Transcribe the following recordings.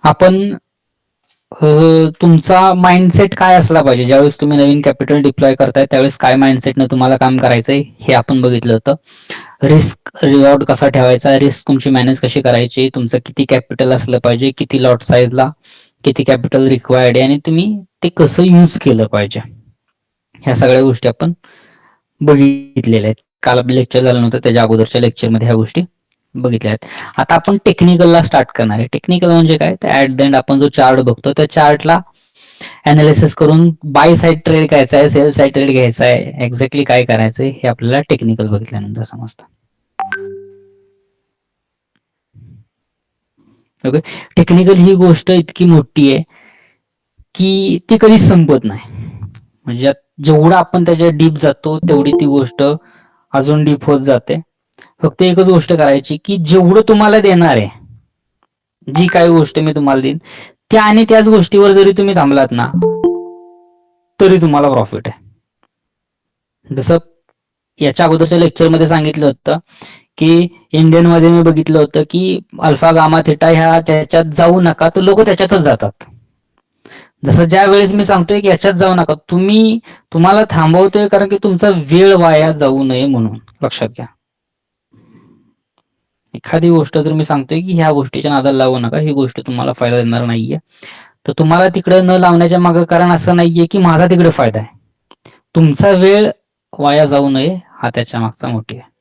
आपण तुमचा माइंडसेट काय असला पाहिजे ज्यावेळेस तुम्ही नवीन कॅपिटल डिप्लॉय करताय त्यावेळेस काय माइंडसेटनं तुम्हाला काम करायचंय हे आपण बघितलं होतं. रिस्क रिवॉर्ड कसा ठेवायचा, रिस्क तुमची मॅनेज कशी करायची, तुमचं किती कॅपिटल असलं पाहिजे, किती लॉट साईजला किती कॅपिटल रिक्वायर्ड आहे आणि तुम्ही ते कसं यूज केलं पाहिजे, ह्या सगळ्या गोष्टी आपण बघितलेल्या आहेत. काल लेक्चर झालं नव्हतं त्याच्या अगोदरच्या लेक्चरमध्ये ह्या गोष्टी बघितल्या आहेत. आता आपण टेक्निकलला स्टार्ट करणार आहे. टेक्निकल म्हणजे काय, तर ऍट द एंड आपण जो चार्ट बघतो त्या चार्टला अनालिसिस करून बाय साईड ट्रेड घ्यायचा आहे, सेल साईड ट्रेड घ्यायचा आहे, एक्झॅक्टली काय करायचंय हे आपल्याला टेक्निकल बघितल्यानंतर समजतं. ओके, टेक्निकल ही गोष्ट इतकी मोठी आहे की ती कधीच संपत नाही. म्हणजे जेवढा आपण त्याच्या डीप जातो तेवढी ती गोष्ट अजून डीप होत जाते. फक्त एकच गोष्ट करायची की जेवढं तुम्हाला देणार आहे, जी काही गोष्ट मी तुम्हाला देईन त्या आणि त्याच गोष्टीवर जरी तुम्ही थांबलात ना तरी तुम्हाला प्रॉफिट आहे. जसं याच्या अगोदरच्या लेक्चरमध्ये सांगितलं होतं की इंडियन मध्ये मी बघितलं होतं की अल्फा गामा थिटा ह्या त्याच्यात जाऊ नका, तर लोक त्याच्यातच जातात. जसं ज्या वेळेस मी सांगतोय की याच्यात जाऊ नका, तुम्हाला थांबवतोय कारण की तुमचा वेळ वाया जाऊ नये म्हणून. लक्षात घ्या, एखादी गोष्ट जर मी सांगतोय की ह्या गोष्टीच्या नादाला लागू नका, ही गोष्ट तुम्हाला फायदा देणार नाहीये, तर तुम्हाला तिकडे न लावण्याच्या मागे कारण असं नाहीये की माझा तिकडे फायदा आहे, तुमचा वेळ वाया जाऊ नये हा त्याच्या मागचा मोठी आहे.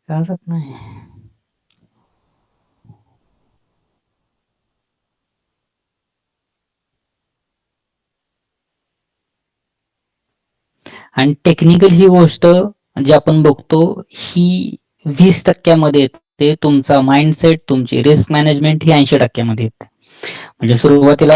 नाही आणि टेक्निकल ही गोष्ट जी आपण बघतो ही 20% येते, तुमचा माइंडसेट तुमची रिस्क मॅनेजमेंट ही 80% येते. म्हणजे सुरुवातीला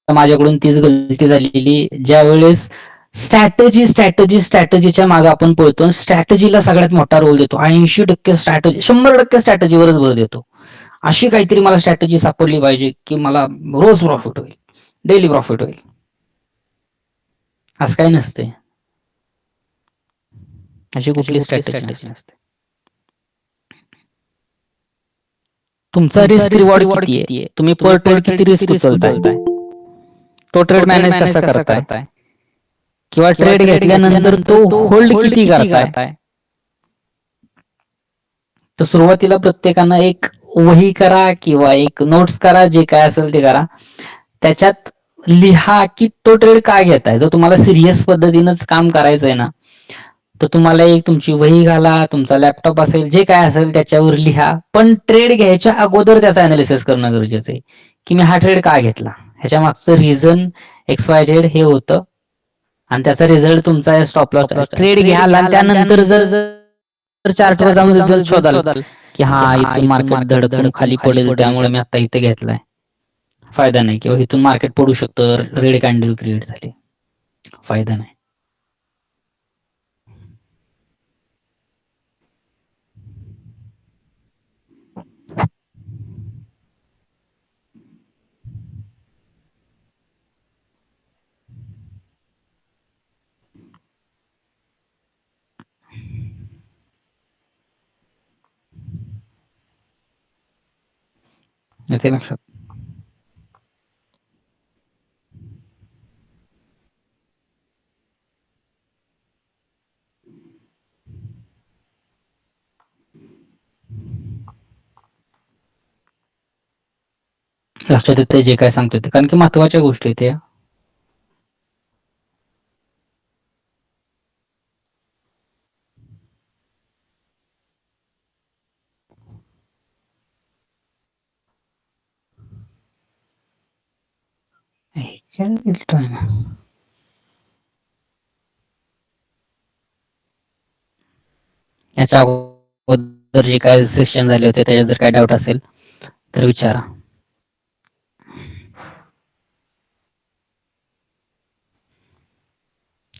माझ्याकडून तीच गलती झालेली, ज्या वेळेस स्ट्रॅटेजीच्या मागे आपण पळतो, स्ट्रॅटेजीला सगळ्यात मोठा रोल देतो, 80% स्ट्रॅटेजी 100% स्ट्रॅटेजीवरच भर देतो. अशी काहीतरी मला स्ट्रॅटेजी सापडली पाहिजे की मला रोज प्रॉफिट होईल, डेली प्रॉफिट होईल, असं काही नसते. अशी कुठली स्ट्रॅटेजी नसते. तुमचा रिस्क रिवॉर्ड किती आहे, तुम्ही पर ट्रेड किती रिस्क उचलताय, तो ट्रेड मॅनेज कसा करताय, किंवा ट्रेड घेतल्यानंतर तो होल्ड किती करताय. तर सुरुवातीला प्रत्येकानं एक वही करा किंवा एक नोट्स करा, जे काय असेल ते करा, त्याच्यात लिहा की तो ट्रेड का घेताय. जर तुम्हाला सिरियस पद्धतीनंच काम करायचंय ना, तर तुम्हाला एक तुमची वही घाला, तुमचा लॅपटॉप असेल, जे काय असेल त्याच्यावर लिहा, पण ट्रेड घ्यायच्या अगोदर त्याचा अनालिसिस करणं गरजेचं आहे की मी हा ट्रेड का घेतला, ह्याच्या मागचं रिझन XYZ हे होतं आणि त्याचा रिझल्ट तुमचा स्टॉप लॉस. ट्रेड घ्याल आणि त्यानंतर जर चार्टवर जाऊन रिझल्ट शोधाल की हा इथून मार्केट धडधड खाली पडेल त्यामुळे मी आता इथे घेतलाय, फायदा नाही. किंवा इथून मार्केट पडू शकतं, रेड कॅन्डल क्रिएट झाली, फायदा नाही. येते लक्षात. लक्षात येते जे काय सांगतोय ते, कारण की महत्वाच्या गोष्टी आहेत या. याच्या अगोदर जे काय सेशन झाले होते त्याच्यात जर काय डाऊट असेल तर विचारा.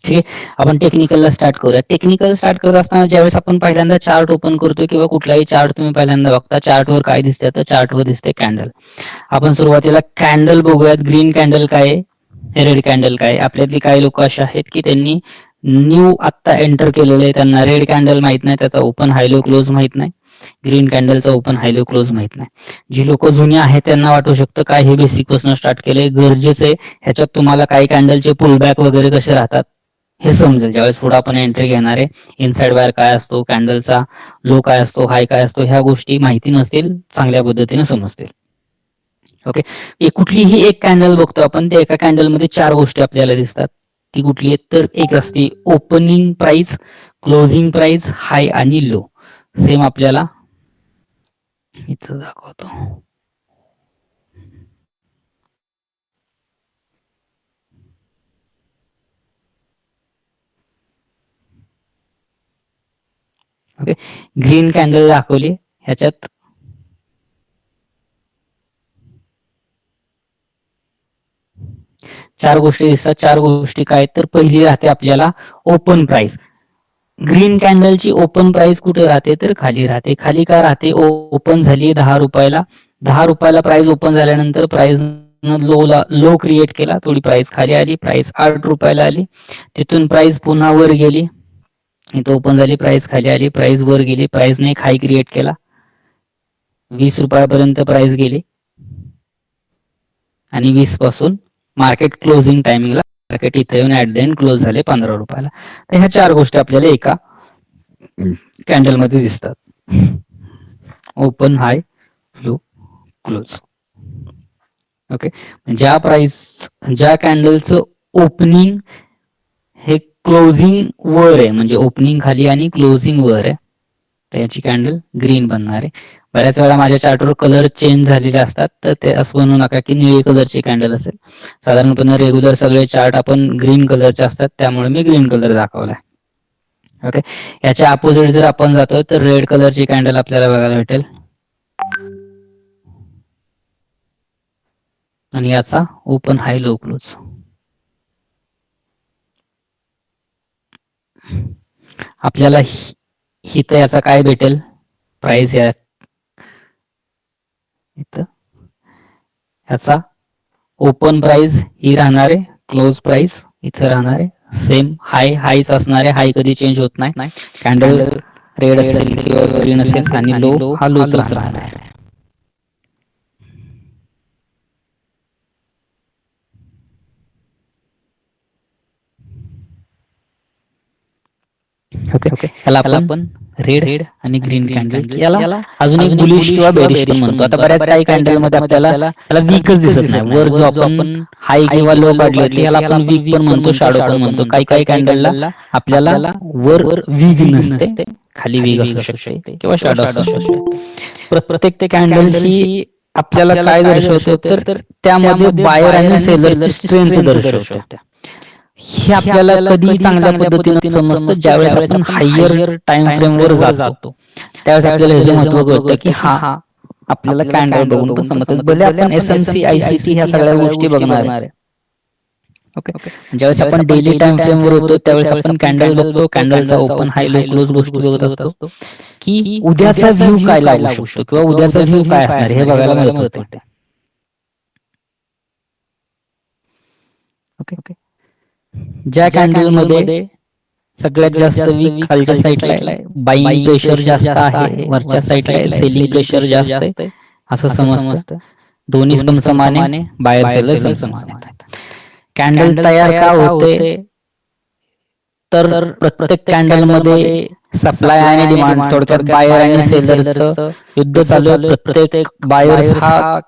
ठीक आहे, आपण टेक्निकलला स्टार्ट करूया. टेक्निकल स्टार्ट करत असताना ज्यावेळेस आपण पहिल्यांदा चार्ट ओपन करतोय किंवा कुठलाही चार्ट तुम्ही पहिल्यांदा बघता, चार्टवर काय दिसतं तर चार्टवर दिसते कॅन्डल. आपण सुरुवातीला कॅन्डल बघूयात. ग्रीन कॅन्डल काय आहे, रेड कॅन्डल काय? आपल्यातली काही लोक असे आहेत की त्यांनी न्यू आत्ता एंटर केलेले आहे, त्यांना रेड कॅन्डल माहित नाही, त्याचा ओपन हाय लो क्लोज माहित नाही, ग्रीन कॅन्डलचा ओपन हाय लो क्लोज माहित नाही. जी लोक जुनी आहेत त्यांना वाटू शकतं काय हे बेसिक पासून स्टार्ट केलंय, गरजेचं आहे. ह्याच्यात तुम्हाला काही कॅन्डलचे पुलबॅक वगैरे कसे राहतात हे समजेल ज्यावेळेस पुढे आपण एंट्री घेणार आहे. इनसाइड बायर काय असतो, कॅन्डलचा लो काय असतो, हाय काय असतो, ह्या गोष्टी माहिती नसतील चांगल्या पद्धतीने समजतील. ओके, कुठलीही एक कॅन्डल बघतो आपण, त्या एका कॅन्डलमध्ये चार गोष्टी आपल्याला दिसतात. ती कुठली आहेत तर एक असते ओपनिंग प्राइस, क्लोजिंग प्राइस, हाय आणि लो. सेम आपल्याला इथं दाखवतो. ओके, ग्रीन कॅन्डल दाखवली, ह्याच्यात चार गोष्टी दिसतात. चार गोष्टी काय तर पहिली राहते आपल्याला ओपन प्राइस. ग्रीन कॅन्डलची ओपन प्राइस कुठे राहते तर खाली राहते. खाली का राहते? ओपन झाली 10 रुपयाला, 10 रुपयाला प्राइस ओपन झाल्यानंतर प्राइस लो क्रिएट केला, थोडी प्राइस खाली आली, प्राइस 8 रुपयाला आली, तिथून प्राइस पुन्हा वर गेली, इथं ओपन झाली, प्राइस खाली आली, प्राइस वर गेली, प्राइसने एक हाय क्रिएट केला, 20 रुपयापर्यंत प्राइस गेली आणि 20 पासून मार्केट क्लोजिंग टायमिंगला मार्केट इथे येऊन ऍट द एंड क्लोज झाले 15 रुपयाला. तर ह्या चार गोष्टी आपल्याला एका कॅन्डलमध्ये दिसतात. ओपन, हाय, लो, क्लोज. ओके, ज्या कॅन्डलचं ओपनिंग हे क्लोजिंग वर आहे, म्हणजे ओपनिंग खाली आणि क्लोजिंग वर आहे, त्याची कॅन्डल ग्रीन बनणार आहे. बऱ्याच वेळा माझ्या चार्टवर कलर चेंज झालेले असतात, तर ते असं म्हणू नका की निळी कलरची कॅन्डल असेल. साधारणपणे रेग्युलर सगळे चार्ट आपण ग्रीन कलरचे असतात, त्यामुळे मी ग्रीन कलर दाखवलाय. ओके, याच्या अपोजिट जर आपण जातो तर रेड कलरची कॅन्डल आपल्याला बघायला भेटेल आणि याचा ओपन, हाय, लो, क्लोज. आपल्याला इथं याचा काय भेटेल प्राइस, या इथं ह्याचा ओपन प्राइस ही राहणार आहे, क्लोज प्राइस इथं राहणार आहे, सेम हायच असणार आहे, हाय कधी चेंज होत नाही. कॅन्डल रेड असेल किंवा ग्रीन असेल आणि लो हा लोच राहणार आहे. ओके, ह्याला आपण रेड आणि ग्रीन कॅन्डल, याला अजून एक बुलिश किंवा बेरिश पण म्हणतो. आता बऱ्याच काही कॅन्डल मध्ये आपल्याला त्याला वीकच दिसत नाही. वर जो आपण हाय किंवा लो काढली होती याला आपण वीक पण म्हणतो, शॅडो पण म्हणतो. काही काही कॅन्डलला आपल्याला वर वीक नसते, खाली वीक असू शकते किंवा शॅडो असू शकते. प्रत्येक कॅन्डल ही आपल्याला काय दर्शवते तर त्यामध्ये बायर आणि सेलरची स्ट्रेंथ दर्शवते. हे आपल्याला कधी चांगल्या पद्धतीने समजतं ज्यावेळेस आपण हायर टाइम फ्रेम वर जातो, त्यावेळेस आपल्याला ह्याचं महत्व कळतं की हा आपल्याला कॅन्डल बघून पण समजतं. भले आपण SMC ICT ह्या सगळ्या गोष्टी बघणार आहे. ओके, ज्यावेळेस आपण डेली टाइम फ्रेम वर होतो त्यावेळेस आपण कॅन्डल बघतो, कॅन्डलचा ओपन, हाय, लो, क्लोज गोष्टी बघत असतो की उद्याचा व्ह्यू काय लागू शकतो किंवा उद्याचा व्ह्यू काय असणार हे बघायला मदत होते. ओके, ज्या कॅन्डल मध्ये सगळ्यात जास्त वीक खालच्या साईडला आहे, बाईंग प्रेशर जास्त आहे, वरच्या साईडला आहे सेलिंग प्रेशर जास्त आहे, असं समजतं. दोन्ही पण समान आहे, बायर सेलर समान आहेत. कॅन्डल तयार का होते तर प्रत्येक कॅन्डल मध्ये सप्लाय आणि डिमांड, थोडक्यात बायर आणि सेलर्सचं युद्ध चालू आहे. प्रत्येक बायर्स हा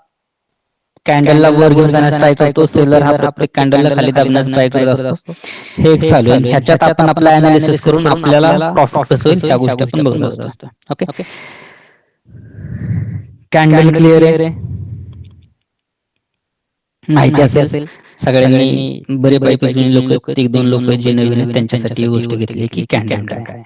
कॅन्डलला वर घेऊन जाण्यास ट्राय करतो, सेलर हा प्रत्येक कॅन्डलला खाली दाबण्यास ट्राय करत असतो. हे एक चालू आहे. ह्याच्यात आपण आपला अनालिसिस करून आपल्याला प्रॉफिट कसं होईल ह्या गोष्टी आपण बघत असतो. ओके, कॅन्डल क्लिअर आहे, माहिती असेल सगळ्यांनी. बरेपैकी जुनी लोक, एक दोन लोक जे नवीन आहेत त्यांच्यासाठी ही गोष्ट घेतली की कॅन्डल काय.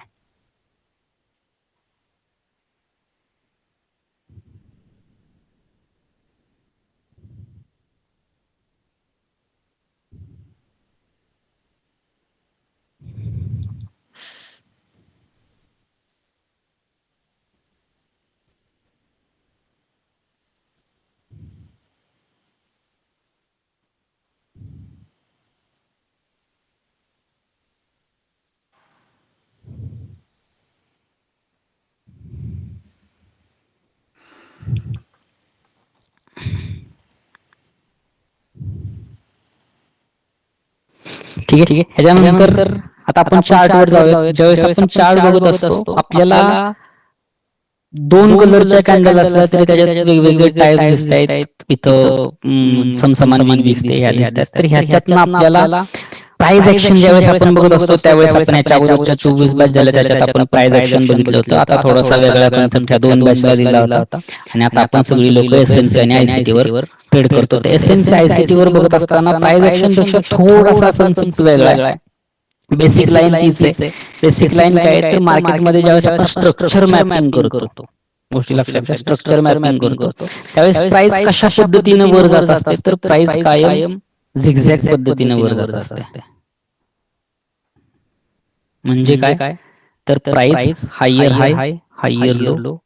ठीक आहे. ह्याच्यानंतर आता आपण चार्टवर जाऊया. ज्यावेळेस आपण चार्ट बघत असतो आपल्याला दोन कलरच्या कॅन्डल असला तरी त्याच्यात वेगवेगळे टाईप दिसत आहेत. इथं समसमान विंग दिसते, ह्या दिसतात. तर ह्याच्यातनं आपल्याला प्राइस ऍक्शन ज्यावेळेस आपण बघत असतो त्यावेळेस आपण याच्या अगोदरच्या 24 बॅच झाल्या त्याच्यात आपण प्राइस ऍक्शन बघितलं होतं. आता थोडासा वेगळा कन्सेप्ट ह्या 2 बॅचला दिला होता आणि आता आपण सगळी लोक एसएमसी आणि आयसीटी वर ट्रेड करतो. एसएमसी आयसीटी वर बघत असताना प्राइस ऍक्शन पेक्षा थोडासा कन्सेप्ट वेगळा आहे. बेसिक लाईन तीच आहे. बेसिक लाईन काय तर मार्केटमध्ये ज्यावेळेस आपण स्ट्रक्चर मॅपिंग करतो, गोष्टी लक्षात घ्या, स्ट्रक्चर मॅपिंग करतो त्यावेळेस प्राइस कशा पद्धतीने वर जात असते तर प्राइस कायम झिगझॅग पद्धतीने वर जात असते. म्हणजे काय तर प्राइस हायर हाय, हायर लो,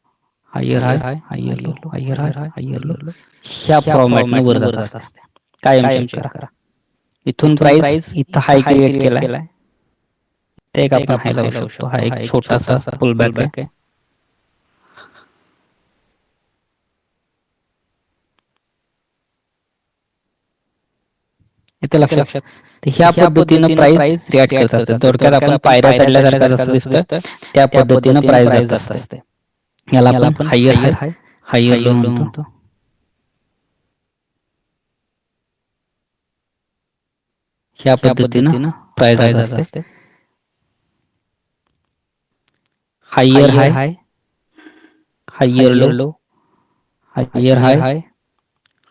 हायर हाय, हायर लो, हायर हाय, हायर लो, ह्या फॉर्मॅटने वर जात असते. कायम चेक करा. इथून प्राइस इथं हाय क्रिएट केलाय, ते एक आपण हाय लावू शकतो. हा एक छोटासा पुल बॅक आहे. इथे लक्षात ह्या पद्धतीनं प्राइस रिॲक्ट करत असते. थोडक्यात आपण पायऱ्या चढल्यासारखा जसं दिसतं त्या पद्धतीनं प्राइस जात असते. याला आपण हायर हाय, हायर लो म्हणतो. ह्या पद्धतीनं प्राइस जात असते. हायर हाय, हायर लो, हायर हाय,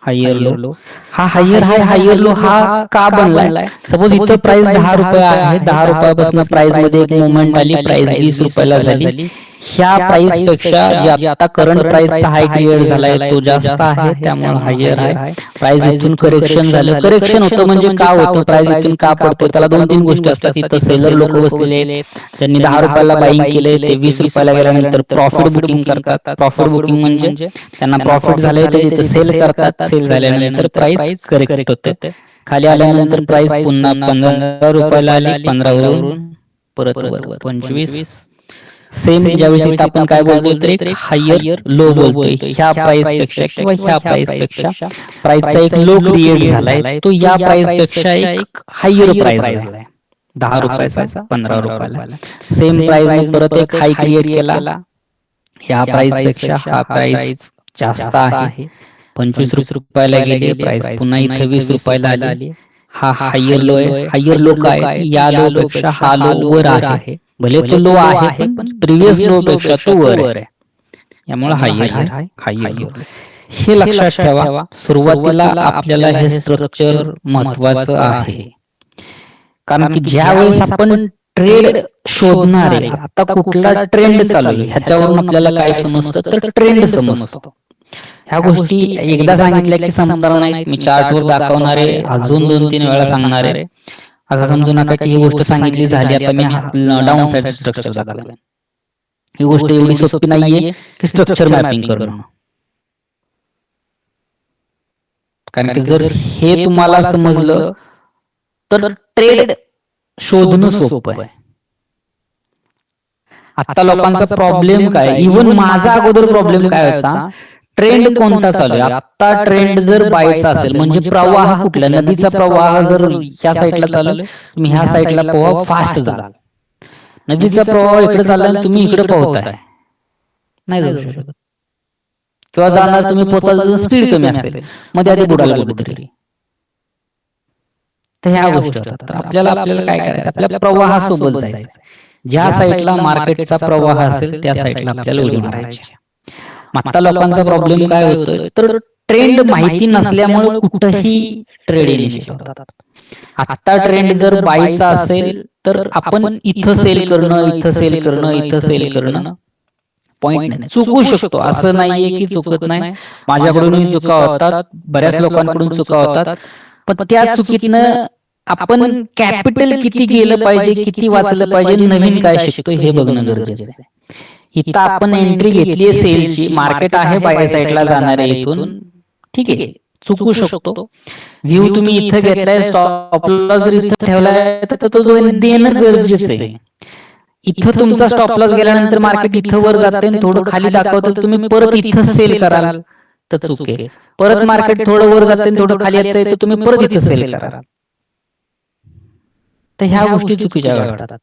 हायर लो. हा हायर हाय, हायर लो हा का बनलाय? सपोज इथं प्राइस 10 रुपये आहे, 10 रुपयापासून प्राइस मध्ये एक मुवमेंट आली, प्राइस 20 रुपयाला झाली. ह्या प्राइस पेक्षा जे आता करंट प्राइस हाय क्रिएट झालाय तो जास्त आहे, त्यामुळे हायर आहे. प्राइस इथून करेक्शन झालं. करेक्शन होतं म्हणजे का होतं, प्राइस इथून का पडते, त्याला 2-3 गोष्टी असतात. इथं सेलर लोक बसलेले आहेत, त्यांनी 10 रुपयाला बाईंग केले, ते 20 रुपयाला गेल्यानंतर प्रॉफिट बुकिंग करतात. प्रॉफिट बुकिंग म्हणजे त्यांना प्रॉफिट झालंय ते तिथे सेल करतात. सेल झाल्यानंतर प्राइस करेक्ट होते. खाली आल्यानंतर प्राइस पुन्हा 15 रुपयाला आली, 15 वरून परत वर 25. सेम ज्यावेळेस इथं आपण काय बोलतोय तर एक हायर लो बोलतोय. ह्या प्राइस पेक्षा किंवा ह्या प्राइस पेक्षा प्राइसचा एक लो क्रिएट झालाय, तो या प्राइस पेक्षा एक हायर प्राइस आहे. 10 रुपयाचा 15 रुपयाला. सेम प्राइसने परत एक हाय क्रिएट केला. ह्या प्राइस पेक्षा हा प्राइस जास्त आहे. 25 रुपयाला गेली प्राइस, पुन्हा इथे 20 रुपयाला आली. हा हायर लो आहे. हायर लो काय, या लो पेक्षा हा लो वर आहे. भले तो लो आहे पण प्रिव्हियस लो पेक्षा तो वर आहे. यामुळे हायर हाय, हायर लो. हे लक्षात ठेवा. सुरुवातीला आपल्याला हे स्ट्रक्चर महत्वाचं आहे. कारण की ज्या वेळेस आपण ट्रेड शोधणार आहे, आता कुठला ट्रेंड चालू आहे ह्याच्यावरून आपल्याला काय समजतं तर ट्रेंड समजतो. ह्या गोष्टी एकदा सांगितल्या की संपणार नाहीत. मी चार्टवर दाखवणार आहे, अजून 2-3 वेळा सांगणार आहे. असं समजू नका की ही गोष्ट सांगितली झाली, आता मी डाऊन साइड स्ट्रक्चर दाखवलं. ही गोष्ट एवढी सोपी नाहीये की स्ट्रक्चर मॅपिंग करणं. कारण की जर हे तुम्हाला समजलं तर ट्रेड शोधणं सोपं आहे. आता लोकांचा प्रॉब्लेम काय, इव्हन माझा अगोदर प्रॉब्लेम काय व्हायचा, ट्रेंड कोणता चालू आहे. आता ट्रेंड जर बायचा असेल म्हणजे प्रवाह कुठला, नदीचा प्रवाह जर ह्या साईडला चालू आहे तुम्ही ह्या साईडला पोहा फास्ट जाल. नदीचा प्रवाह इकडे चालला तुम्ही इकडे पोहताय, नाही जाऊ शकत. किंवा जाणार तुम्ही पोहोचायचं स्पीड कमी असेल, मध्ये आधी बुडाला कुठेतरी. तर ह्या गोष्टी होतात. तर आपल्याला काय करायचं, आपल्या प्रवाहासोबत जायचं. ज्या साईडला मार्केटचा प्रवाह असेल त्या साईडला आपल्याला उडी मारायची. आता लोकांचा प्रॉब्लेम काय होतोय तर ट्रेंड माहिती नसल्यामुळे कुठेही ट्रेड इनिशिएट होतात. आता ट्रेंड जर बायचा असेल तर आपण इथं सेल करणं, इथं सेल करणं, इथं सेल करणं पॉइंट नाही. चुकू शकतो, असं नाहीये की चुकत नाही. माझ्याकडूनही चुका होतात, बऱ्याच लोकांकडून चुका होतात. पण त्या चुकीतनं आपण कॅपिटल किती गेलं पाहिजे, किती वाचलं पाहिजे, नवीन काय शिकतोय हे बघणं गरजेचं आहे. इथं आपण एंट्री घेतलीये सेलची, मार्केट आहे बाय साईडला जाणार आहे इथून, ठीक आहे, चुकू शकतो. व्ह्यू तुम्ही इथं घेतलाय, स्टॉप लॉस जर इथं ठेवलाय तर तो देणं गरजेचं आहे. इथं तुमचा स्टॉप लॉस गेल्यानंतर मार्केट इथं वर जाते, थोडं खाली दाखवतं, तुम्ही परत इथं सेल कराल तर चूक आहे. परत मार्केट थोडं वर जाते, थोडं खाली येतं तर तुम्ही परत इथं सेल कराल. तर ह्या गोष्टी चुकीच्या वाटतात.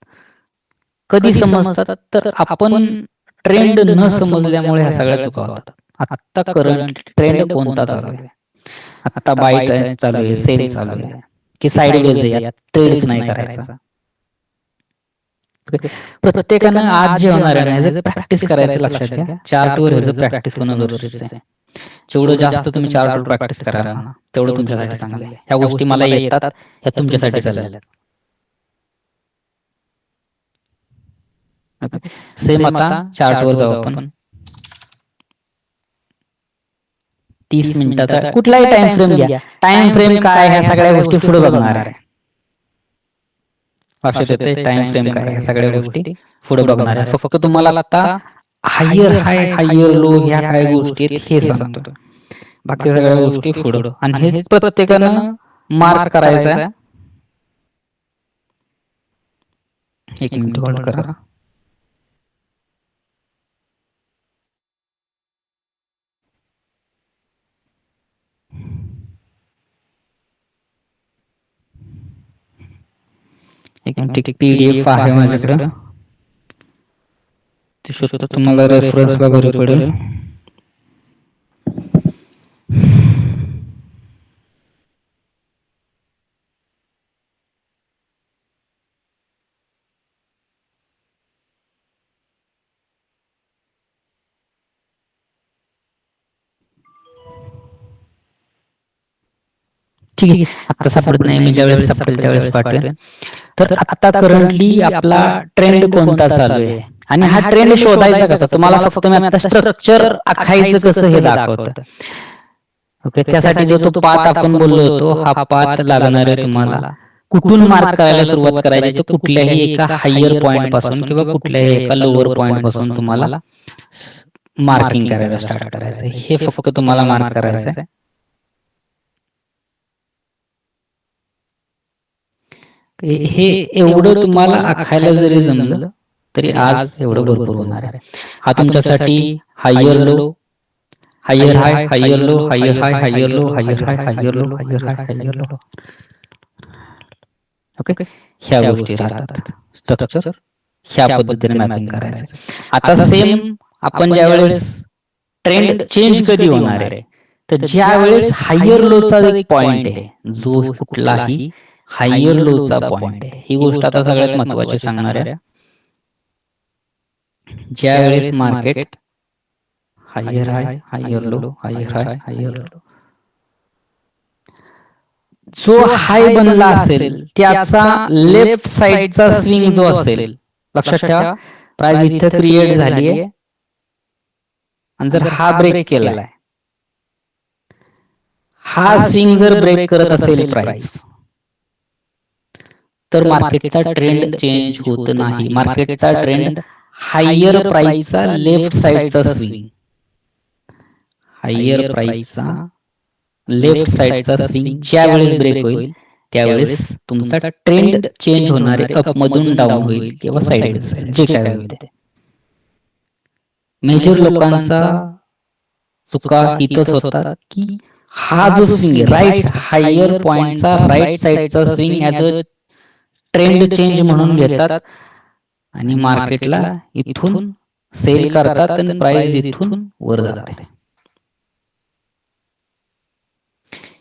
कधी समजतात तर आपण ट्रेंड न समजल्यामुळे ह्या सगळ्या चुका होतात. आत्ता करंट ट्रेंड कोणता चालू आहे, आत्ता बाय ट्रेंड चालू आहे, सेल चालू आहे की साईडवेज आहे, यात ट्रेडच नाही करायचा. प्रत्येकानं आज जे होणार आहे ह्याचं प्रॅक्टिस करायचं, लक्षात घ्या. चार्टवर ह्याचं प्रॅक्टिस होणं गरजेचं आहे. जेवढं जास्त तुम्ही चार्टवर प्रॅक्टिस कराल ना तेवढं तुमच्यासाठी चांगलं आहे. ह्या गोष्टी मला येतात, ह्या तुमच्यासाठी चालल्या. सेम आता चार्टवर जाऊ आपण. 30 मिनिटाचा कुठलाही टाइम फ्रेम घ्या. टाइम फ्रेम काय, ह्या सगळ्या गोष्टी पुढे बघणार आहे. लक्षात येते टाइम फ्रेम काय, ह्या सगळ्या गोष्टी पुढे बघणार आहे. फक्त तुम्हाला आता हायर हाय हायर लो ह्या काय गोष्टी आहेत हे सांगतो. बाकी सगळ्या गोष्टी पुढं, आणि हे प्रत्येकानं मार्क करायचं आहे. एक मिनिट होल्ड करा. एक मिनिट, PDF आहे माझ्याकडं, ते शोधतो तुम्हाला रेफरन्सला बरं पडेल. ठीक आहे, आता सापडत नाही, मी ज्यावेळेस सापडेल त्यावेळेस पाठवेन. तर आता करंटली आपला ट्रेंड कोणता चालू आहे आणि हा ट्रेंड शोधायचा कसा, तुम्हाला फक्त मी आता स्ट्रक्चर आखायचं कसं हे दाखवतं. ओके, त्यासाठी जो तो पाथ आपण बोललो होतो, हा पाथ लागणार आहे तुम्हाला. कुठून मार्क करायला सुरुवात करायची, तर कुठल्याही एका हायर पॉइंट पासून किंवा कुठल्याही एका लोअर पॉइंट पासून तुम्हाला मार्किंग करायला स्टार्ट करायचं. हे फक्त तुम्हाला मार्क करायचं आहे. हे एवढं तुम्हाला आखायला जरी जमलं तरी आज एवढं भरपूर होणार आहे. हा तुमच्यासाठी हायर लो, हायर हाय, हायर लो, हायर हाय, हायर लो, हायर हाय, हायर लो, हायर हाय, हायर लो. ओके, ह्या गोष्टी राहतात. स्ट्रक्चर ह्या पद्धतीने मॅपिंग करायचं. आता सेम आपण ज्यावेळेस ट्रेंड चेंज कधी होणार आहे, तर ज्या वेळेस हायर लोचा एक पॉइंट आहे, जो कुठलाही हायर लोचा पॉइंट आहे, ही गोष्ट आता सगळ्यात महत्वाची सांगणार आहे. ज्या वेळेस मार्केट हायर हाय, हायर लो, हायर हाय, हायर लो, जो हाय बनला असेल त्याचा लेफ्ट साइडचा स्विंग जो असेल, लक्षात ठेवा, प्राइस इथं क्रिएट झाली आहे आणि जर हा ब्रेक केलाय, हा स्विंग जर ब्रेक करत असेल प्राइस, तर मार्केटचा ट्रेंड चेंज होत नाही. मार्केटचा ट्रेंड हायर प्राइसचा लेफ्ट साइडचा स्विंग, हायर प्राइसचा लेफ्ट साइडचा स्विंग ज्या वेळेस ब्रेक होईल त्यावेळेस तुमचा ट्रेंड चेंज होणार आहे, अप मधून डाऊन होईल किंवा साइडवेज जाईल, जे काय होईल ते. मेजर लोकांचा चुका इथंच होतात की हा जो स्विंग आहे, राईट हायर पॉइंटचा राईट साइडचा swing as a trend change म्हणून घेतात आणि मार्केटला इथून सेल करतात आणि प्राइस इथून वर जाते.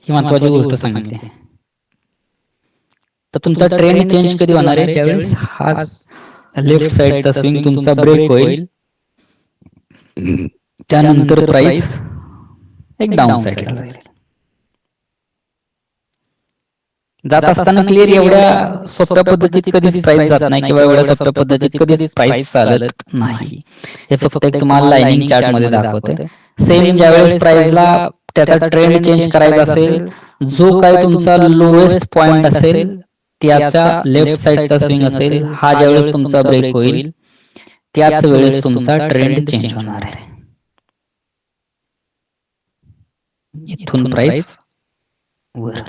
ही महत्वाची गोष्ट सांगितली. तर तुमचा ट्रेंड चेंज कधी होणार आहे, ज्यावेळेस हा लेफ्ट साइडचा स्विंग तुमचा ब्रेक होईल, त्यानंतर प्राइस एक डाऊन साइडला जाईल. जात असताना क्लिअर एवढ्या सोप्या पद्धतीत कधीच प्राइस जात नाही किंवा एवढ्या सोप्या पद्धतीत कधीच प्राइस चालत नाही. हे फक्त एक तुम्हाला लाइनिंग चार्ट मध्ये दाखवते. सेम ज्यावेळेस प्राइसला त्याचा ट्रेंड चेंज करायचा असेल, जो काय तुमचा लोएस्ट पॉइंट असेल त्याच्या लेफ्ट साइडचा स्विंग असेल, हा ज्यावेळेस तुमचा ब्रेक होईल त्याच वेळेस तुमचा ट्रेंड चेंज होणार आहे. इथून प्राइस वर.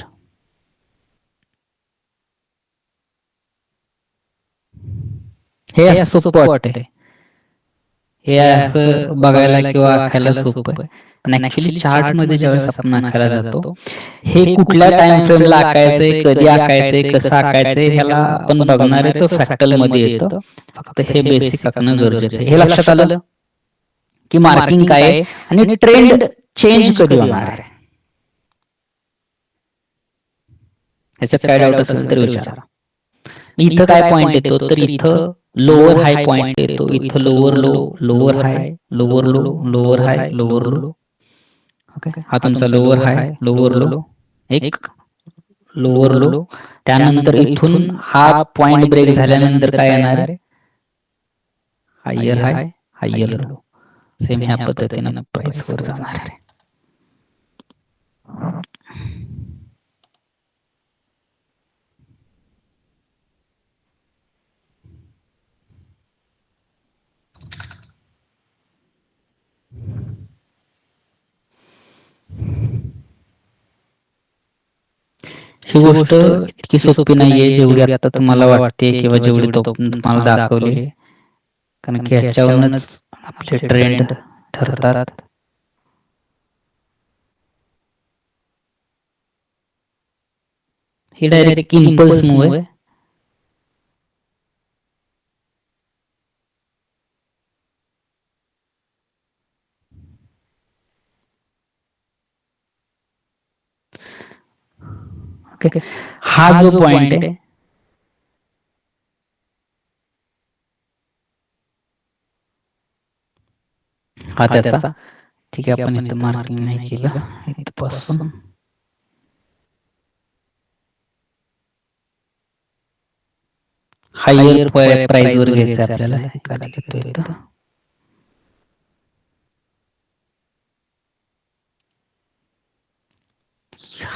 हे असं सोपं वाटतंय, हे असं बघायला किंवा आखायला सोपं आहे, पण ऍक्च्युली चार्ट मध्ये ज्यावेळेस आपण आखायला जातो, हे कुठल्या टाइम फ्रेमला आखायचंय, कधी आखायचंय, कसं आखायचंय, ह्याला आपण बघणार आहे तो फ्रॅक्टल मध्ये येतं. फक्त हे बेसिक आखणं गरजेचं आहे. हे लक्षात आलं की मार्किंग काय आहे आणि ट्रेंड चेंज कधी होणार आहे. ह्याच्यात काय डाऊट असेल तर विचारा. इथं काय पॉइंट येतो, तर इथं लोअर हाय पॉइंट येतो, इथं लोअर लो, लोअर हाय, लोअर लो, लोअर हाय, लोअर लो. ओके, हा तुमचा लोअर हाय, लोअर लो, एक लोअर लो. त्यानंतर इथून हा पॉइंट ब्रेक झाल्यानंतर काय येणार आहे, हायर हाय, हायर लो. सेम ह्या पद्धतीनं प्राइस वर जाणार आहे. ही गोष्ट इतकी सोपी नाहीये जेवढी आता तुम्हाला वाटते किंवा जेवढी तुम्हाला दाखवली, कारण की ह्याच्यावरूनच आपले ट्रेंड ठरतात. ही डायरेक्ट इम्पल्स मूव्ह आहे. ओके, हा जो पॉइंट आहे हा त्याचा, ठीक आहे, आपण इथं मार्किंग नाही केलं, इथपासून हायर प्राइस वर घ्यायचं आपल्याला. खाली घेतो इथं,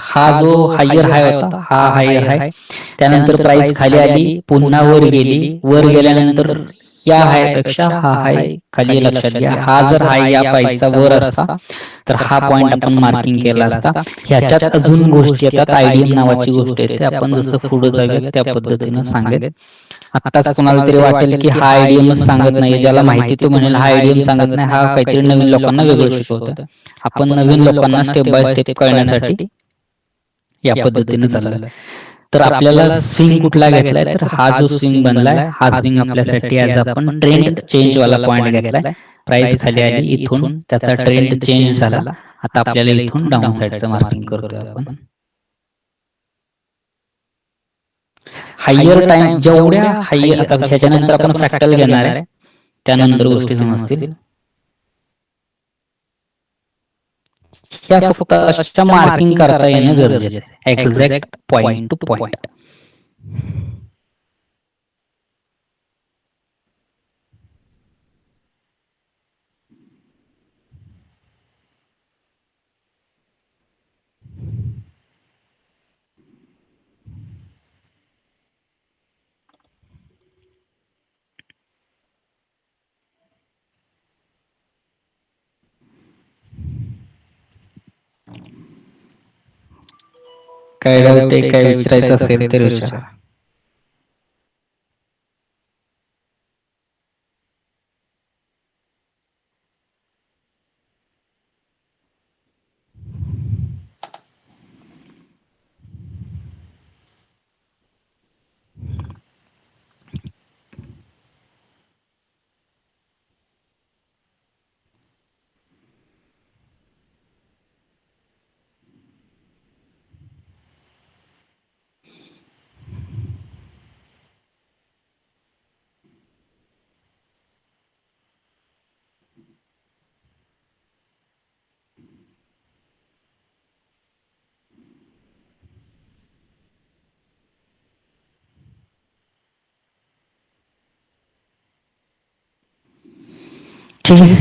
हा जो हायर हाय होता, हा हायर हाय. त्यानंतर प्राइस खाली आली, पुन्हा वर गेली, वर गेल्यानंतर या हायपेक्षा हा हाय खाली, लक्षात घ्या. हा जर हाय या प्राइसचा वर असता तर हा पॉइंट आपण मार्किंग केला असता. ह्याच्यात अजून गोष्टी येतात, आयडीएम नावाची गोष्ट येते. आपण जसं पुढे जाऊयात त्या पद्धतीनं सांगेल. आत्ताच कोणाला तरी वाटेल की हा आयडीएमच सांगत नाही, ज्याला माहिती तो म्हणेल हा आयडीएम सांगत नाही, हा काहीतरी नवीन लोकांना वेगळं शिकवतोय. आपण नवीन लोकांना स्टेप बाय स्टेप कळण्यासाठी या पद्धतीने चाललं. तर आपल्याला स्विंग कुठला घेतलाय, तर हा जो स्विंग बनलाय हा स्विंग आपल्यासाठी ॲज आपण ट्रेंड चेंज वाला पॉइंट घेतलाय. प्राइस खाली आली, इथून त्याचा ट्रेंड चेंज झाला. आता आपल्याला इथून डाऊन साईडचं मार्किंग करतोय आपण. हायर टाइम जेवढ्या हायर, आता ह्याच्यानंतर आपण फ्रॅक्टल घेणार आहे, त्यानंतर गोष्टी समजतील. ह्या फक्त अशा मार्किंग करता येणं गरजेचं आहे, एक्झॅक्ट पॉइंट टू पॉइंट. काय डाऊट आहे, काय विचारायचं असेल तर विचारा. ठीक आहे.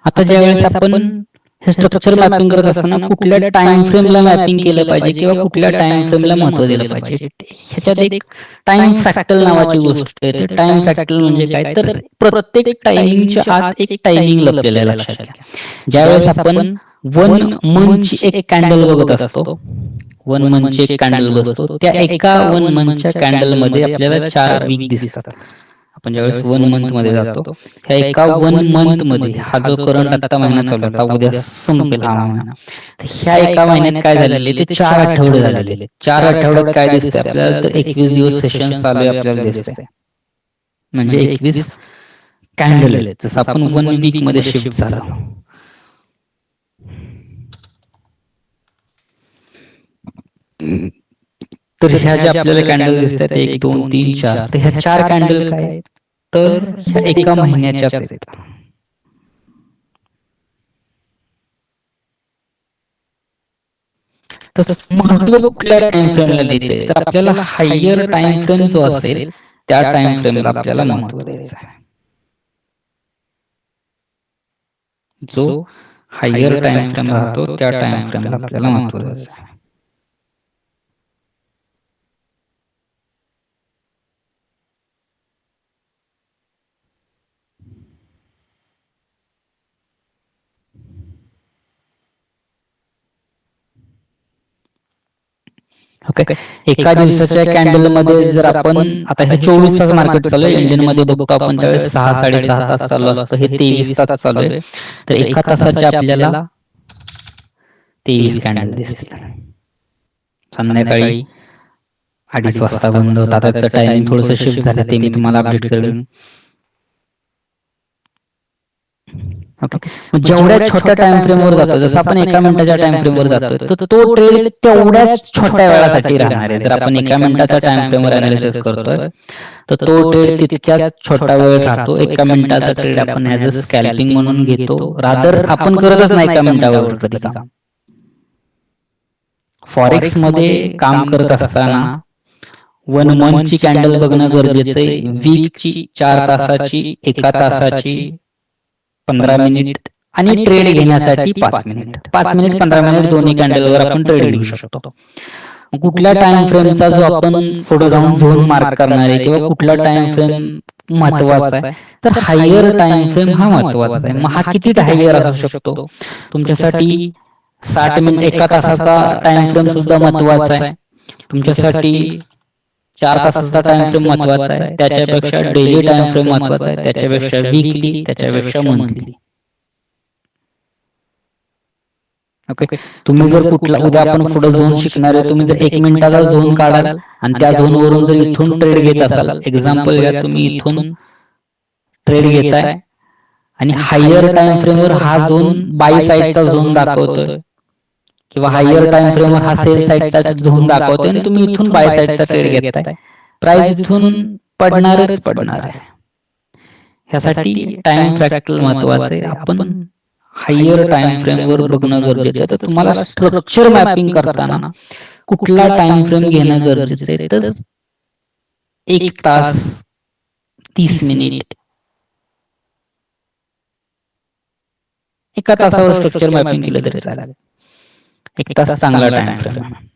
आता ज्यावेळेस आपण हे स्ट्रक्चर मॅपिंग करत असताना कुठल्या टाइम फ्रेमला मॅपिंग केलं पाहिजे किंवा कुठल्या टाइम फ्रेमला महत्व दिलं पाहिजे, ह्याच्यात एक टाइम फ्रॅक्टल नावाची गोष्ट आहे. टाइम फ्रॅक्टल म्हणजे काय, तर प्रत्येक टायमिंगच्या आत एक टायमिंग लपलेलं आहे, लक्षात घ्या. ज्यावेळेस आपण वन मंथची एक कॅन्डल बघत असतो. वन मंथची एक कॅन्डल बसतो. त्या एका वन मंथच्या कॅन्डल मध्ये आपल्याला 4 वीक दिसतात. आपण ज्यावेळेस वन मंथ मध्ये जातो, ह्या एका वन मंथ मध्ये हा जो करंट आता महिना चालू आहे, आता उद्या संपेल हा महिना, तर ह्या एका महिन्यात काय झालेले ते 4 आठवडे झालेले. 4 आठवड्यात काय दिसतंय आपल्याला, तर 21 दिवस सेशन चालू आहे आपल्याला दिसतंय. म्हणजे 21 कॅन्डल आहेत. जसं आपण 1 वीक मध्ये शिफ्ट झालो. तर ह्या ज्या आपल्याला कॅन्डल दिसतात 1 2 3 4, तर ह्या 4 कॅन्डल काय आहेत, तर ह्या एका महिन्याच्याच आहेत. तसंच महत्व कुठल्या टाइम फ्रेमला द्यायचंय, तर आपल्याला हायर टाइम फ्रेम जो असेल त्या टाइम फ्रेमला आपल्याला महत्व द्यायचं आहे. जो हायर टाइम फ्रेम राहतो त्या टाइम फ्रेमला आपल्याला महत्व द्यायचं आहे. ओके, एका दिवसाच्या कॅन्डल मध्ये जर आपण आता हे 24 तास मार्केट चालू आहे, इंडियन मध्ये बघतो आपण त्यावेळेस 6 6.5 तास चालू असतं, हे 23 तास चालू आहे. तर एका तासाच्या आपल्याला 23 कॅन्डल दिसतील. संध्याकाळी 2:30 वाजता बंद होतात. त्याचं टायमिंग थोडंसं शिफ्ट झालं, ते मी तुम्हाला अपडेट करेन. ओके, जेवढ्या छोट्या टाइम फ्रेमवर जातो, जसं आपण एका मिनिटाच्या टाइम फ्रेमवर जातोय, तर तो ट्रेड तेवढ्याच छोट्या वेळासाठी राहणार आहे. जर आपण एका मिनिटाच्या टाइम फ्रेमवर अनालिसिस करतोय, तर तो ट्रेड तितक्यात छोटा वेळ राहतो. एका मिनिटाचा ट्रेड आपण ॲज अ स्कॅल्पिंग म्हणून घेतो. रादर आपण करतच नाही एका मिनिटावर कधी काम. फॉरेक्स मध्ये काम करत असताना 1 मंथची कॅन्डल बघणं गरजेचं आहे. वीकची, 4 तासाची, एका तासाची, 15 मिनिट आणि ट्रेड घेण्यासाठी 5 मिनिट. 5 मिनिट 15 मिनिट दोन्ही कॅन्डलवर आपण ट्रेड घेऊ शकतो. कुठल्या टाइम फ्रेमचा जो आपण पुढे जाऊन झोन मार्क करणार आहे किंवा कुठला टाइम फ्रेम महत्वाचा आहे, तर हायर टाइम फ्रेम हा महत्वाचा आहे. मग हा किती हायर असू शकतो तुमच्यासाठी? 60 मिनिट, एका तासाचा टाइम फ्रेम सुद्धा महत्वाचा आहे तुमच्यासाठी. 4 तासाचा टाइम फ्रेम महत्वाचा आहे. त्याच्यापेक्षा डेली टाइम फ्रेम महत्वाचा आहे, त्याच्यापेक्षा वीकली, त्याच्यापेक्षा मंथली. ओके, तुम्ही जर कुठला उद्या आपण पुढे झोन शिकणार आहे, तुम्ही जर 1 मिनिटाचा झोन काढाल आणि त्या झोनवरून जर इथून ट्रेड घेत असाल, एक्झाम्पल घ्या, तुम्ही इथून ट्रेड घेताय आणि हायर टाइम फ्रेमवर हा झोन बाय साइडचा झोन दाखवतोय किंवा हायर टाइम फ्रेमवर हा सेल साइडचा झोन दाखवतोय आणि तुम्ही इथून बाय साइडचा ट्रेड घेताय, प्राइस इथून पडणारच पडणार आहे. ह्यासाठी टाइम फॅक्टर महत्वाचं आहे. आपण हायर टाइम फ्रेमवर बघणं गरजेचं आहे. तर तुम्हाला स्ट्रक्चर मॅपिंग करताना कुठला टाइम फ्रेम घेणं गरजेचं आहे, तर 1 तास 30 मिनिट, एका तासावर स्ट्रक्चर मॅपिंग केलं तरी चालेल. 1 तास चांगला टाइम फ्रेम आहे.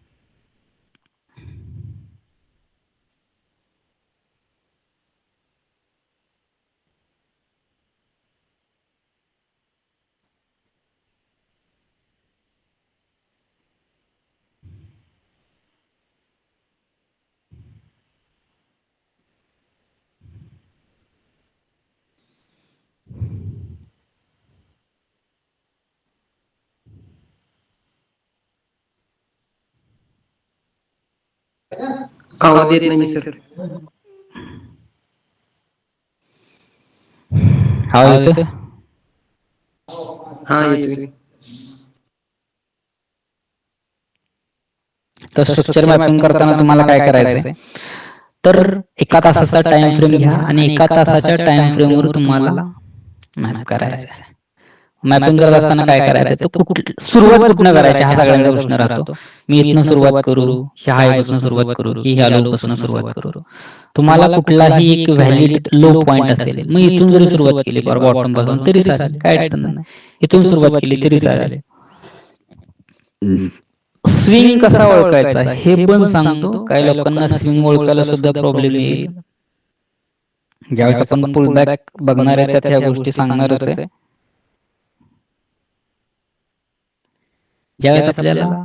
आवाज येत नाही सर. आवाज येतोय? हा येतोय. तर स्ट्रक्चर मॅपिंग करताना तुम्हाला काय करायचंय, तर एका तासाचा टाइम फ्रेम घ्या आणि एका तासाच्या टाइम फ्रेमवर तुम्हाला मॅप करायचं आहे. मॅपिंग करत असताना काय करायचं, तर सुरुवात कुठनं करायची हा सगळ्यांचा प्रश्न राहतो. मी इथनं सुरुवात करू, ह्या हायपासून सुरुवात करू की ह्या लो पासून सुरुवात करू? तुम्हाला कुठलाही एक व्हॅलिड लो पॉइंट असेल, मग इथून जरी सुरुवात केली बॉटम पासून तरी चालेल, काय अडचण नाही. इथून सुरुवात केली तरी चालेल. स्विंग कसा ओळखायचा हे पण सांगतो. काही लोकांना स्विंग ओळखायला सुद्धा प्रॉब्लेम येईल. ज्यावेळेस आपण पुलबॅक बघणार आहे त्यात ह्या गोष्टी सांगणारच आहे. ज्यावेळेस आपल्याला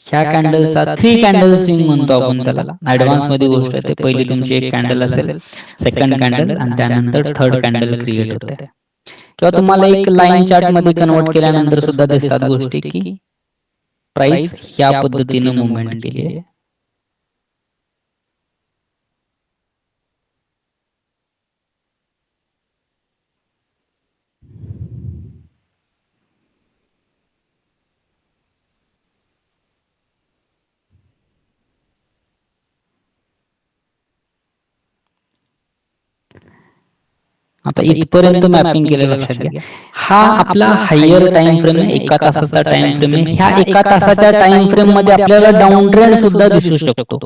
ह्या कॅन्डलचा 3 कॅन्डल स्विंग म्हणतो आपण त्याला, ऍडव्हान्स मध्ये गोष्ट आहे. ते पहिली तुमची एक कॅन्डल असेल, सेकंड कॅन्डल, आणि त्यानंतर थर्ड कॅन्डल क्रिएट होते. किंवा तुम्हाला एक लाईन चार्ट मध्ये कन्वर्ट केल्यानंतर सुद्धा दिसतात गोष्टी की प्राइस ह्या पद्धतीने मुवमेंट केली आहे. आता इथपर्यंत मॅपिंग केलं लक्षात घ्या. हा आपला हायर टाइम फ्रेम आहे, एका तासाचा टाइम फ्रेम आहे. ह्या एका तासाच्या टाइम फ्रेम मध्ये आपल्याला डाऊन ट्रेंड सुद्धा दिसू शकतो.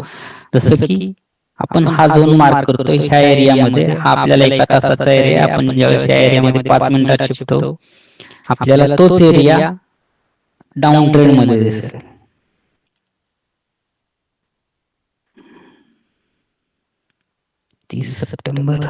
जसं की आपण हा झोन मार्क करतोय ह्या एरियामध्ये, हा आपल्याला एका तासाचा एरिया. आपण ज्यावेळेस या एरियामध्ये 5 मिनिटात शिकतो, आपल्याला तोच एरिया डाऊन ट्रेंड मध्ये दिसेल. 30 सप्टेंबर.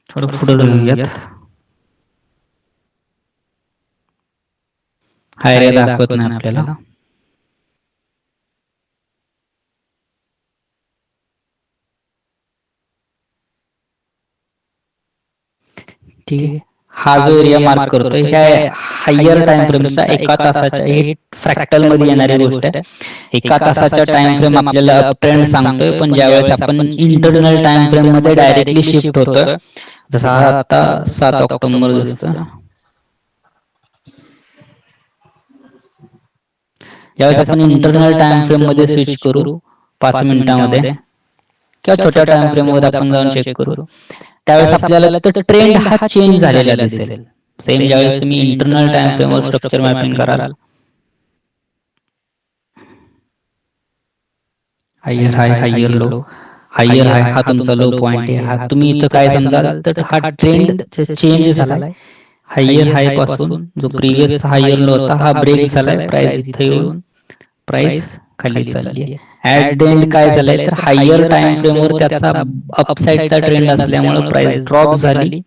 थोडं पुढे जाऊयात. हा एरिया दाखवत नाही आपल्याला. ठीक आहे. हा जो एरिया मार्क करतोय ह्या हायर टाइम फ्रेमचा एका तासाच्या, ही फ्रॅक्टल मध्ये येणारी गोष्ट आहे. एका तासाच्या टाइम फ्रेम आपल्याला अप ट्रेंड सांगतोय, पण ज्यावेळेस आपण इंटरनल टाइम फ्रेम मध्ये डायरेक्टली शिफ्ट होतोय, जसा हा आता 7 ऑक्टोबर दिसतोय, ज्यावेळेस आपण इंटरनल टाइम फ्रेम मध्ये स्विच करू 5 मिनिटांमध्ये किंवा छोट्या टाइम फ्रेम मध्ये आपण जाऊन चेक करू, त्यावेळेस आपल्याला तिथं ट्रेंड हा चेंज झालेला दिसेल. सेम ज्यावेळेस तुम्ही इंटरनल टाइम फ्रेमवर स्ट्रक्चर मॅपिंग कराल, हायर हाय, हायर लो, हायर हाय हा तुमचा लो पॉइंट आहे. हा तुम्ही इथं काय समजाल तर हा ट्रेंड चेंज झालाय. हायर हाय पासून जो प्रिव्हियस हायर लो होता हा ब्रेक झालाय, प्राइस इथं येऊन प्राइस खाली चालली आहे. ऍट द एंड काय झालंय तर हायर टाइम फ्रेमवर त्याचा अपसाइडचा ट्रेंड असल्यामुळे प्राइस ड्रॉप झाली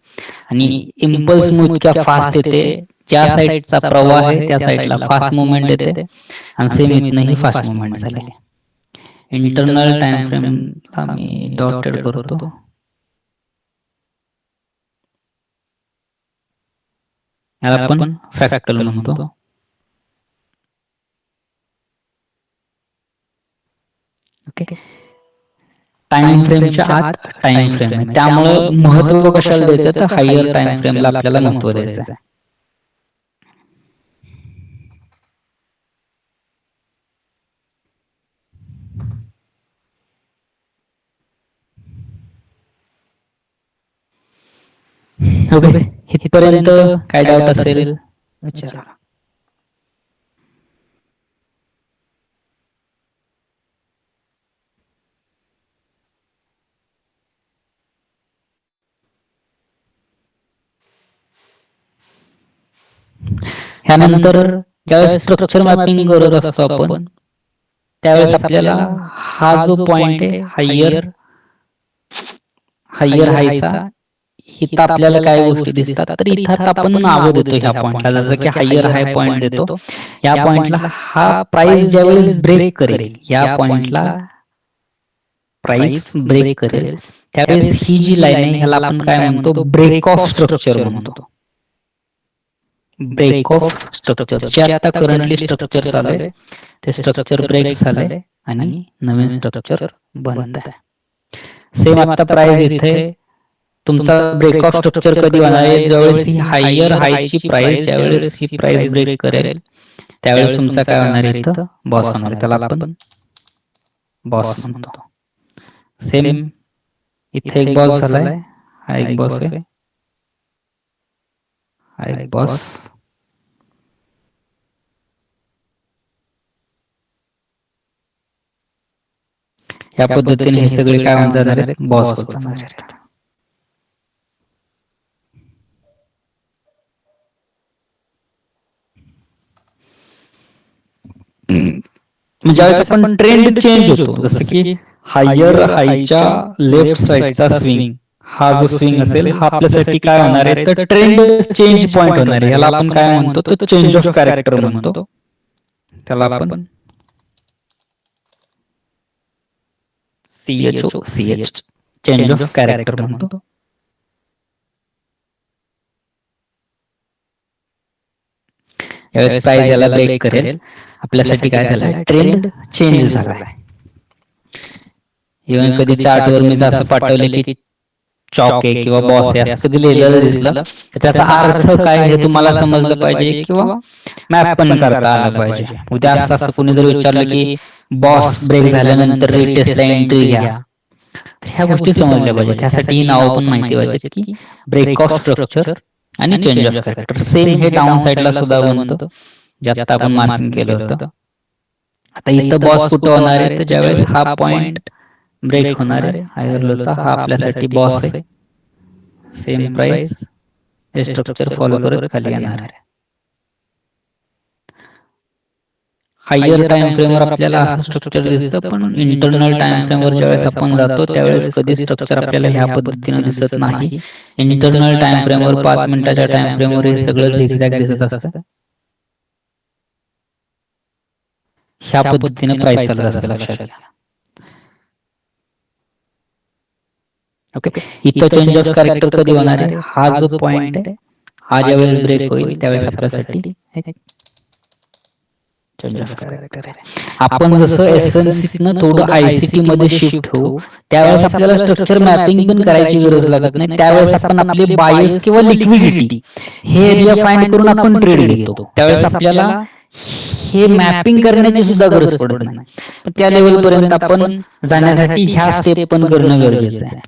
आणि इम्पल्स मूव्ह इतक्या फास्ट येते, ज्या साईडचा प्रवाह आहे त्या साईडला फास्ट मुवमेंट येते, आणि सेम इथनंही फास्ट मुवमेंट झाली. इंटरनल टाइम फ्रेमला मी डॉटेड करतो. याला आपण फ्रॅक्टल म्हणतो. ओके. टाइम फ्रेमच्या आत टाइम फ्रेम आहे, त्यामुळं महत्व कशाला द्यायचं तर हायर टाइम फ्रेमला आपल्याला महत्व द्यायचं आहे. ओके, इथपर्यंत काय डाऊट असेल विचारा. ह्यानंतर ज्यावेळेस स्ट्रक्चर मॅपिंग करत असतो आपण, त्यावेळेस आपल्याला हा जो पॉइंट आहे हायर हायर हायचा, इथं आपल्याला काय गोष्टी दिसतात तर इथं आपण नावं देतो ह्या पॉइंटला, जसं की हायर हाय पॉइंट देतो. या पॉइंटला हा प्राइस ज्यावेळेस ब्रेक करेल, या पॉइंटला प्राइस ब्रेक करेल, त्यावेळेस ही जी लाईन आहे ह्याला आपण काय म्हणतो ब्रेक ऑफ स्ट्रक्चर म्हणतो. ब्रेक ऑफ स्ट्रक्चर जे आता करंटली स्ट्रक्चर चालू आहे ते स्ट्रक्चर ब्रेक झालंय आणि नवीन स्ट्रक्चर बनत आहे. सेम आता प्राइस इथे तुमचा ब्रेक ऑफ स्ट्रक्चर कधी होणार आहे, ज्यावेळेस ही हायर हायची प्राइस ज्यावेळेस ही प्राइस ब्रेक करेल त्यावेळेस तुमचा काय होणार आहे, इथं बॉस होणार आहे, त्याला आपण बॉस म्हणतो. सेम इथे एक बॉस झालाय, हा एक बॉस आहे, हा एक बॉस. या पद्धतीने हे सगळे काय होऊन जाणार आहेत, बॉस होत जाणार आहेत. म्हणजे ज्यावेळेस आपण ट्रेंड चेंज होतो, जसं की हायर हायच्या लेफ्ट साईडचा स्विंग, हा जो स्विंग असेल हा आपल्यासाठी काय होणार आहे, तर ट्रेंड चेंज पॉइंट होणार आहे. ह्याला आपण काय म्हणतो, तर चेंज ऑफ कॅरेक्टर म्हणतो. त्याला आपण CHOCH चेंज ऑफ कॅरेक्टर म्हणतो. यावेळेस प्राइस याला ब्रेक करेल, आपल्यासाठी काय झालं, ट्रेंड चेंज झालाय. इव्हन कधी चार्टवर मी असं पाठवले की चॉक आहे किंवा बॉस आहे असं कधी लिहिलेलं दिसलं तर त्याचा अर्थ काय हे तुम्हाला समजलं पाहिजे किंवा मॅप पण करता आलं पाहिजे. उद्या असं असं कोणी जर विचारलं की बॉस ब्रेक झाल्यानंतर रिटेस्टला एंट्री घ्या, तर ह्या गोष्टी समजल्या पाहिजेत. त्यासाठी ही नावं पण माहिती पाहिजेत की ब्रेक ऑफ स्ट्रक्चर आणि चेंज ऑफ कॅरेक्टर. सेम हे डाऊन साईडला सुद्धा बनतं, जे आता आपण मार्किंग केलं होतं. आता इथं बॉस कुठं होणार आहे, तर ज्यावेळेस हा पॉइंट ब्रेक होणार आहे हायर लोचा, हा आपल्यासाठी बॉस आहे. सेम प्राइस हे स्ट्रक्चर फॉलो करत खाली येणार आहे. हायर टाइम फ्रेमवर आपल्याला असं स्ट्रक्चर दिसतं, पण इंटरनल टाइम फ्रेमवर ज्यावेळेस आपण जातो त्यावेळेस कधी स्ट्रक्चर आपल्याला ह्या पद्धतीने दिसत नाही. इंटरनल टाइम फ्रेमवर 5 मिनिटाच्या टाइम फ्रेमवर हे सगळं झिगझॅग दिसत असतं. ह्या पद्धतीने प्राइस चालत असते, लक्षात घ्या. ओके, इथं चेंज ऑफ कॅरेक्टर कधी होणार आहे, हा जो पॉइंट आहे हा ज्यावेळेस ब्रेक होईल त्यावेळेस आपल्यासाठी चेंज ऑफ कॅरेक्टर आहे. आपण जसं एसएमसीतनं थोडं आयसीटी मध्ये शिफ्ट होऊ त्यावेळेस आपल्याला स्ट्रक्चर मॅपिंग पण करायची गरज लागत नाही. त्यावेळेस आपण आपले बायस किंवा लिक्विडिटी हे एरिया फाइंड करून आपण ट्रेड घेतो. त्यावेळेस आपल्याला हे मॅपिंग करण्याची सुद्धा गरज पडत नाही. पण त्या लेवल पर्यंत आपण जाण्यासाठी ह्या स्टेप पण करणं गरजेचं आहे.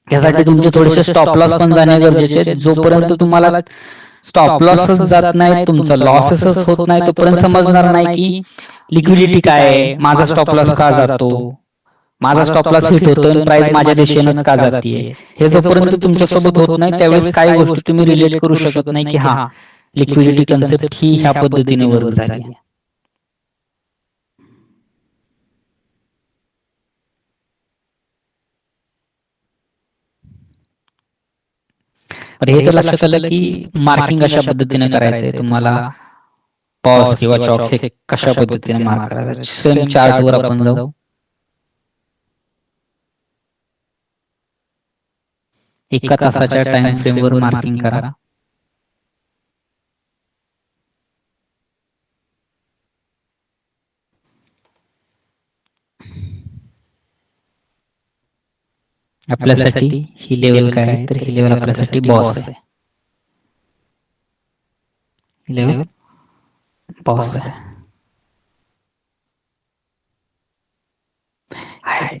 यासाठी तुमचे थोडेसे स्टॉप लॉस पण जाणे गरजेचे आहे. जोपर्यंत तुम्हाला स्टॉप लॉसच जात नाही, तुमचा लॉसेसच होत नाही, तोपर्यंत समजणार नाही की लिक्विडिटी काय आहे, माझा स्टॉप लॉस का जातो, माझा स्टॉप लॉस हिट होतोय, प्राइस माझ्या दिशेनेच का जातीये. हे जोपर्यंत तुमच्यासोबत होत नाही त्यावेळेस काही गोष्टी तुम्ही रिलेट करू शकत नाही की हा लिक्विडिटी कन्सेप्ट ही ह्या पद्धतीने वर्क झाली. हे तर लक्षात आलं की मार्किंग अशा पद्धतीने करायचंय तुम्हाला. पॉज किंवा चॉक हे कशा पद्धतीने मार्क करायचं, सेम चार्ट वर आपण जाऊ. एका तासाच्या टाइम फ्रेम वर मार्किंग करा. आपल्यासाठी ही लेवल काय आहे, तर ही लेवल आपल्यासाठी बॉस आहे. ही लेवल बॉस आहे.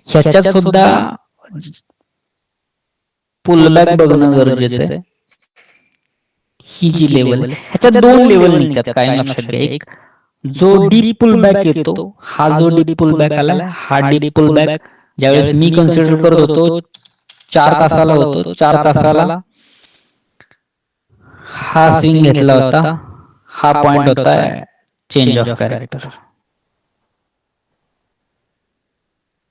ह्याच्यात सुद्धा पुलबॅक बघणं गरजेचं आहे. ही जी लेवल आहे ह्याच्यात 2 लेवल निघतात, काय लक्षात घ्या. एक जो डीप पुलबॅक येतो, हा जो डीप पुलबॅक आला, हा डीप पुलबॅक ज्यावेळेस मी कन्सिडर करत होतो 4 तासाला होतो, 4 तासाला हा स्विंग घेतला होता, हा पॉइंट होता चेंज ऑफ कॅरेक्टर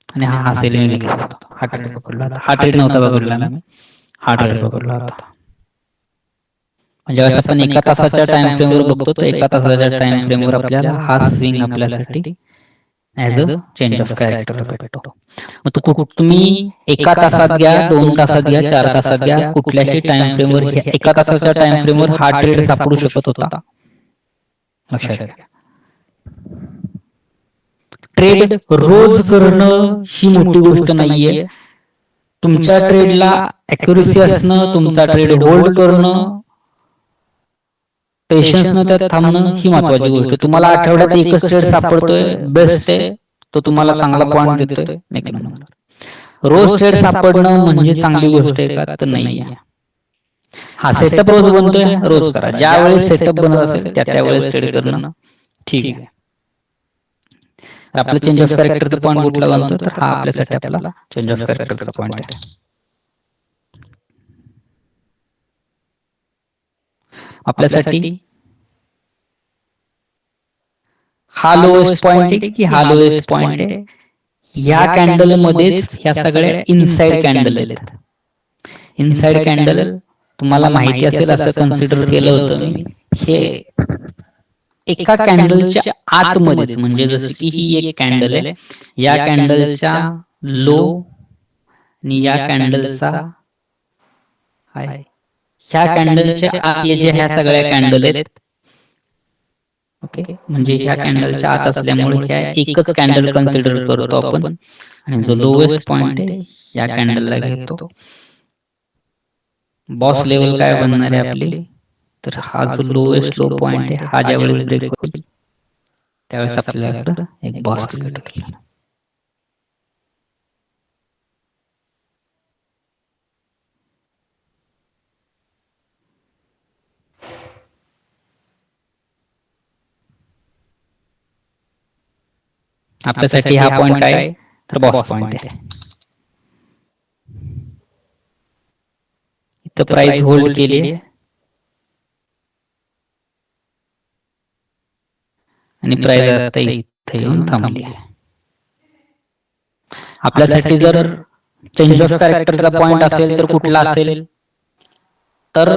आणि हा सेल मी घेतला होता. हा ट्रेड पकडला होता, हा ट्रेड नव्हता पकडला मी, हा ट्रेड पकडला होता. ज्यावेळेस आपण एका तासाच्या टाइम फ्रेमवर बघतो तर एका तासाच्या टाइम फ्रेमवर आपल्याला हा स्विंग आपल्यासाठी as a change of character भेटतो. मग तुम्ही एका तासात घ्या, 2 तासात घ्या, 4 तासात घ्या, कुठल्याही टाइम फ्रेमवर एका तासाच्या टाइम फ्रेमवर हा ट्रेड सापडू शकत होता, लक्षात घ्या. ट्रेड रोज करणं ही मोठी गोष्ट नाहीये. तुमच्या ट्रेडला ॲक्युरेसी असणं, तुमचा ट्रेड होल्ड करणं, पेशन्सनं त्यात थांबणं ही महत्वाची गोष्ट. तुम्हाला आठवड्यात एकच ट्रेड सापडतोय, बेस्ट आहे, तो तुम्हाला चांगला पॉइंट देतोय, एक नंबर. रोज ट्रेड सापडणं म्हणजे चांगली गोष्ट आहे का, तर नाहीये. हा सेटअप रोज बनतोय, रोज करा. ज्या वेळेस सेटअप बनत असेल त्यावेळेस ट्रेड करणं ठीक आहे. आपलं चेंज ऑफ कॅरेक्टरचा पॉईंट कुठला बनतो, तर हा आपल्यासाठी आपला चेंज ऑफ कॅरेक्टरचा पॉईंट आहे. आपल्यासाठी हा लोएस्ट पॉइंट आहे की हा लोएस्ट पॉइंट आहे. ह्या कॅन्डल मध्येच ह्या सगळ्या इनसाइड कॅन्डल आहेत. इनसाइड कॅन्डल तुम्हाला माहिती असेल असं कन्सिडर केलं होतं मी. हे एका कॅन्डलच्या आतमध्येच, म्हणजे जसं की ही एक कॅन्डल आहे, या कॅन्डलच्या लो आणि या कॅन्डलचा हाय, ह्या कॅन्डलच्या आत जे ह्या सगळ्या कॅन्डल आहेत. ओके, म्हणजे ह्या कॅन्डलच्या आत असल्यामुळे ह्या एकच कॅन्डल कन्सिडर करतो आपण आणि जो लोएस्ट पॉइंट आहे या कॅन्डलला घेतो. बॉस लेवल काय बनणार आहे आपली, तर हा जो लोएस्ट लो पॉइंट आहे हा ज्यावेळेस ब्रेक होईल त्यावेळेस आपल्याकडे एक बॉस लेवल भेटेल. आपल्यासाठी हा पॉइंट काय, तर बॉस पॉइंट आहे. इथं प्राइस होल्ड केली आहे आणि प्राइस आता इथे येऊन थांबली आहे. आपल्यासाठी जर चेंज ऑफ कॅरेक्टरचा पॉइंट असेल तर कुठला असेल, तर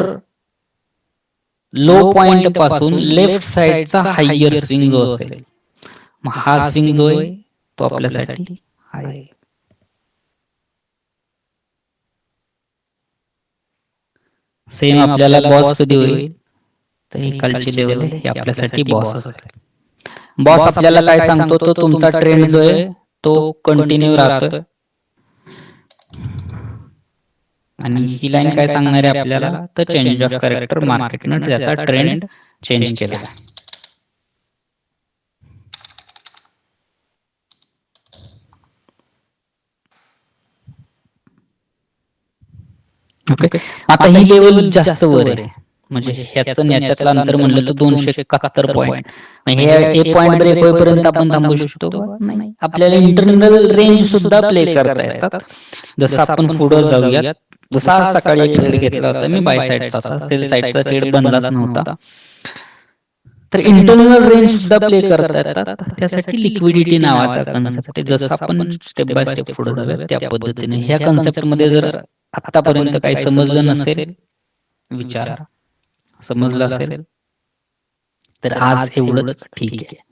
लो पॉइंट पासून लेफ्ट साइडचा हायर स्विंग जो असेल, मग हा स्विंग जो आहे तो आपल्यासाठी आहे. सेम आपल्याला बॉस कधी होईल, तर ही खालची लेवल आहे, हे आपल्यासाठी बॉस असेल. बॉस आपल्याला काय सांगतो, तो तुमचा ट्रेंड जो आहे तो कंटिन्यू राहतोय आणि ही लाईन काय सांगणार आहे आपल्याला, तर चेंज ऑफ कॅरेक्टर, मार्केटनं त्याचा ट्रेंड चेंज केला. ओके, आता ही लेवल जास्त वर आहे, म्हणजे ह्याचं याच्यातलं अंतर म्हणलं तर 271 पॉईंट. हे एक पॉईंट ब्रेक होईपर्यंत आपण थांबू शकतो का? नाही. आपल्याला इंटरनल रेंज सुद्धा प्ले करता येतात. जसं आपण पुढे जाऊयात, जसा सकाळी एक ट्रेड घेतला होता मी बाय साईडचा होता, सेल साईडचा ट्रेड बनलाच नव्हता. तर इंटरनल रेंज सुद्धा प्ले करता येतात. त्यासाठी लिक्विडिटी नावाचा कन्सेप्ट आहे. जसं आपण स्टेप बाय स्टेप पुढे जाऊयात त्या पद्धतीने. ह्या कन्सेप्टमध्ये जर आतापर्यंत काही समजलं नसेल, विचारा. समजलं असेल तर आज एवढंच ठीक आहे.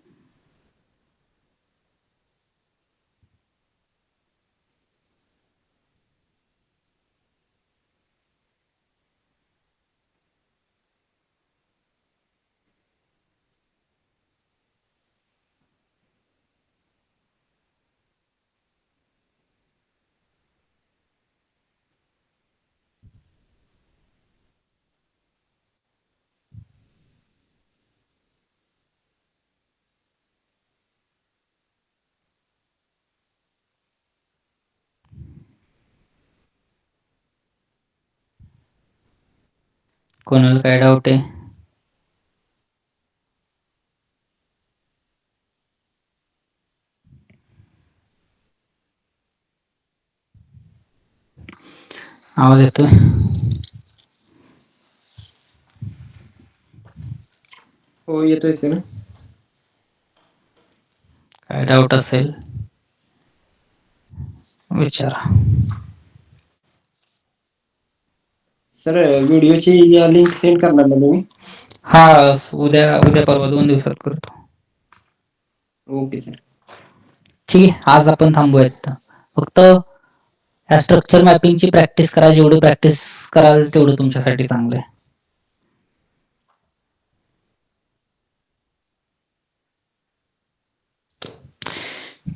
कोणाला काय डाऊट आहे? आवाज येतोय? हो, येतोय ना. काय डाऊट असेल विचारा. सर, व्हिडिओची लिंक सेंड करणार ना तुम्ही? हा, उद्या परवा 2 दिवसात करतो. Okay sir. ठीक आहे, आज आपण थांबूयात. फक्त ह्या स्ट्रक्चर मॅपिंगची प्रॅक्टिस करा. जेवढी प्रॅक्टिस कराल तेवढं तुमच्यासाठी चांगलं आहे.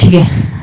ठीक आहे.